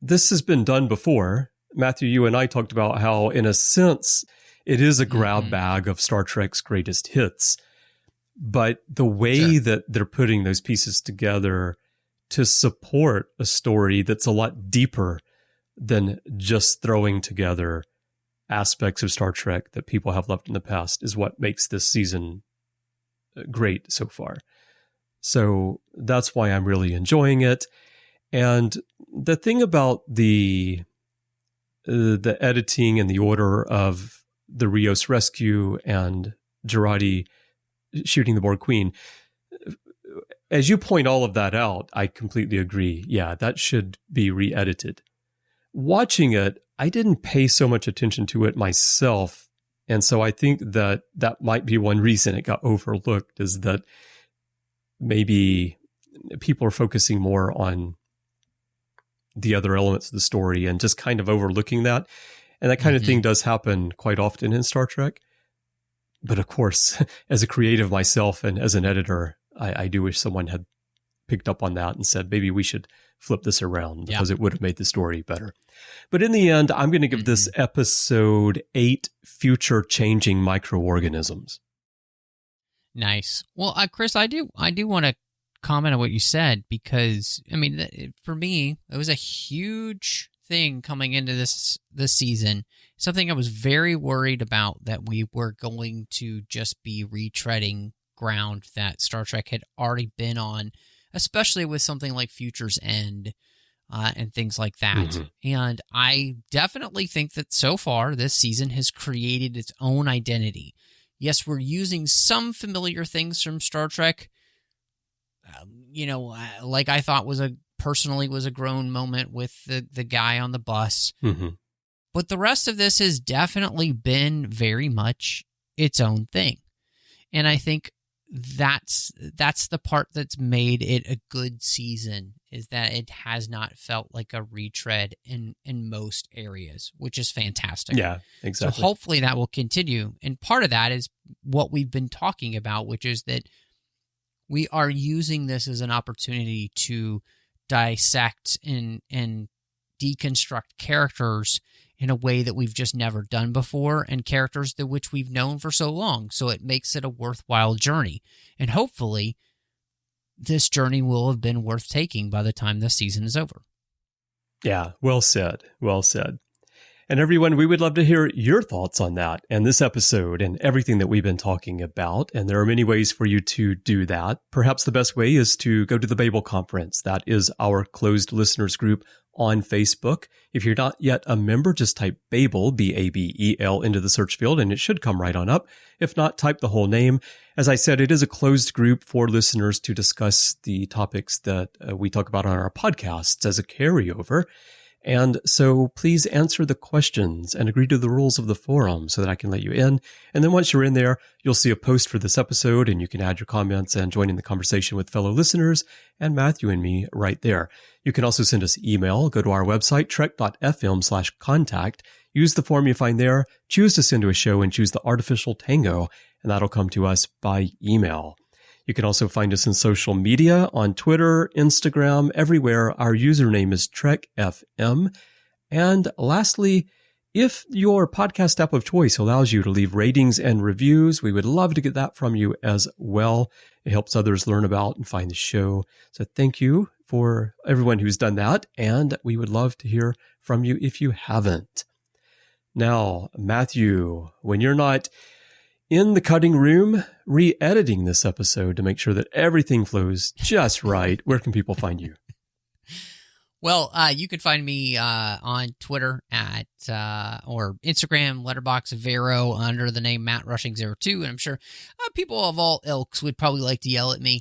this has been done before. Matthew, you and I talked about how, in a sense, it is a grab bag of Star Trek's greatest hits. But the way that they're putting those pieces together to support a story that's a lot deeper than just throwing together aspects of Star Trek that people have loved in the past is what makes this season great so far. So that's why I'm really enjoying it. And the thing about the editing and the order of the Rios rescue and Jurati shooting the Borg Queen, as you point all of that out, I completely agree. Yeah, that should be re-edited. Watching it, I didn't pay so much attention to it myself. And so I think that that might be one reason it got overlooked, is that maybe people are focusing more on the other elements of the story and just kind of overlooking that. And that kind of thing does happen quite often in Star Trek. But of course, as a creative myself and as an editor, I do wish someone had picked up on that and said, maybe we should flip this around, because it would have made the story better. But in the end, I'm going to give this episode 8 future changing microorganisms. Nice. Well, Chris, I do want to comment on what you said, because, I mean, for me, it was a huge thing coming into this season. Something I was very worried about, that we were going to just be retreading ground that Star Trek had already been on, especially with something like Future's End and things like that. And I definitely think that so far this season has created its own identity. Yes, we're using some familiar things from Star Trek, like I thought was a grown moment with the guy on the bus. But the rest of this has definitely been very much its own thing. And I think that's the part that's made it a good season, is that it has not felt like a retread in most areas, which is fantastic. Yeah, exactly. So hopefully that will continue. And part of that is what we've been talking about, which is that we are using this as an opportunity to dissect and deconstruct characters in a way that we've just never done before, and characters that which we've known for so long. So it makes it a worthwhile journey. And hopefully this journey will have been worth taking by the time this season is over. Yeah, well said. Well said. And everyone, we would love to hear your thoughts on that and this episode and everything that we've been talking about. And there are many ways for you to do that. Perhaps the best way is to go to the Babel Conference. That is our closed listeners group on Facebook. If you're not yet a member, just type Babel, B-A-B-E-L, into the search field, and it should come right on up. If not, type the whole name. As I said, it is a closed group for listeners to discuss the topics that we talk about on our podcasts as a carryover. And so please answer the questions and agree to the rules of the forum so that I can let you in. And then once you're in there, you'll see a post for this episode, and you can add your comments and join in the conversation with fellow listeners and Matthew and me right there. You can also send us email. Go to our website, trek.fm/contact. Use the form you find there. Choose to send to a show and choose the Artificial Tango, and that'll come to us by email. You can also find us in social media on Twitter, Instagram, everywhere. Our username is TrekFM. And lastly, if your podcast app of choice allows you to leave ratings and reviews, we would love to get that from you as well. It helps others learn about and find the show. So thank you for everyone who's done that. And we would love to hear from you if you haven't. Now, Matthew, when you're not in the cutting room, re-editing this episode to make sure that everything flows just right, where can people find you? Well, you can find me on Twitter at or Instagram, Letterboxd, Vero, under the name MattRushing02, and I'm sure people of all ilks would probably like to yell at me.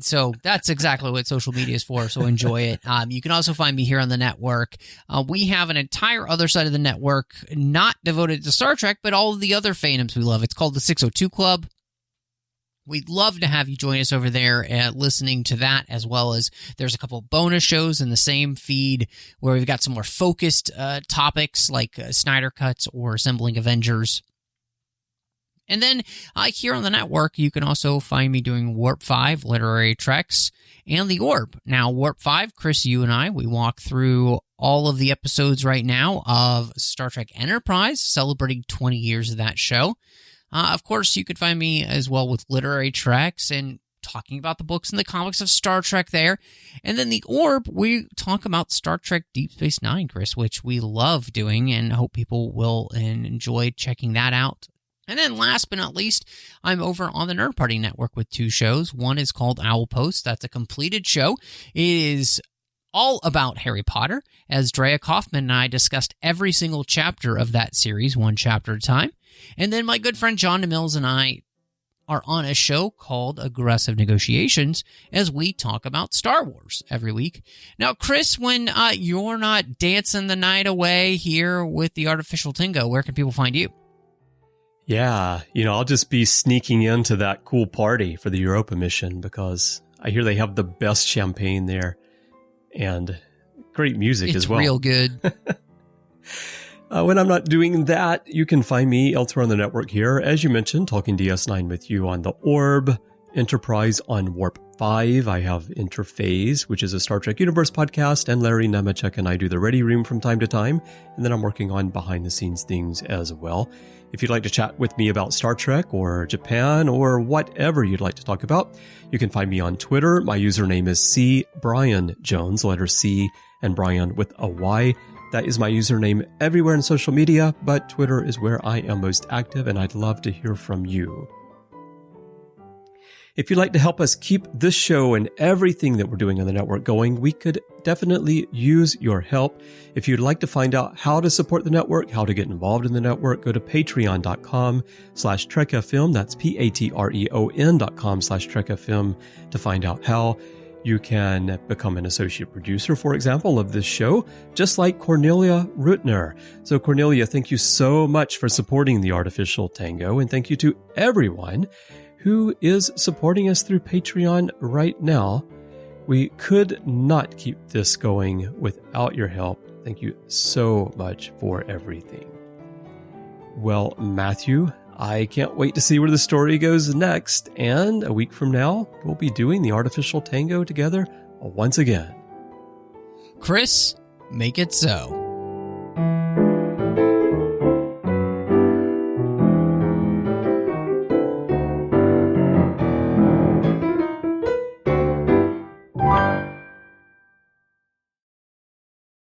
So that's exactly what social media is for, so enjoy it. You can also find me here on the network. We have an entire other side of the network not devoted to Star Trek, but all of the other fandoms we love. It's called the 602 Club. We'd love to have you join us over there listening to that, as well as there's a couple of bonus shows in the same feed where we've got some more focused topics like Snyder Cuts or Assembling Avengers. And then here on the network, you can also find me doing Warp 5, Literary Treks, and The Orb. Now, Warp 5, Chris, you and I, we walk through all of the episodes right now of Star Trek Enterprise, celebrating 20 years of that show. Of course, you could find me as well with Literary Treks and talking about the books and the comics of Star Trek there. And then The Orb, we talk about Star Trek Deep Space Nine, Chris, which we love doing and hope people will enjoy checking that out. And then last but not least, I'm over on the Nerd Party Network with 2 shows. One is called Owl Post. That's a completed show. It is all about Harry Potter, as Drea Kaufman and I discussed every single chapter of that series, one chapter at a time. And then my good friend John DeMills and I are on a show called Aggressive Negotiations as we talk about Star Wars every week. Now, Chris, when you're not dancing the night away here with the Artificial Tango, where can people find you? Yeah, I'll just be sneaking into that cool party for the Europa mission because I hear they have the best champagne there and great music as well. It's real good. When I'm not doing that, you can find me elsewhere on the network here. As you mentioned, talking DS9 with you on the Orb, Enterprise on Warp 5. I have Interphase, which is a Star Trek Universe podcast, and Larry Nemechek and I do the Ready Room from time to time. And then I'm working on behind-the-scenes things as well. If you'd like to chat with me about Star Trek or Japan or whatever you'd like to talk about, you can find me on Twitter. My username is CBryanJones, letter C and Bryan with a Y. That is my username everywhere in social media, but Twitter is where I am most active, and I'd love to hear from you. If you'd like to help us keep this show and everything that we're doing on the network going, we could definitely use your help. If you'd like to find out how to support the network, how to get involved in the network, go to patreon.com/TrekFM. That's patreon.com/TrekFM to find out how. You can become an associate producer, for example, of this show, just like Cornelia Rutner. So Cornelia, thank you so much for supporting the Artificial Tango, and thank you to everyone who is supporting us through Patreon right now. We could not keep this going without your help. Thank you so much for everything. Well, Matthew, I can't wait to see where the story goes next. And a week from now, we'll be doing the Artificial Tango together once again. Chris, make it so.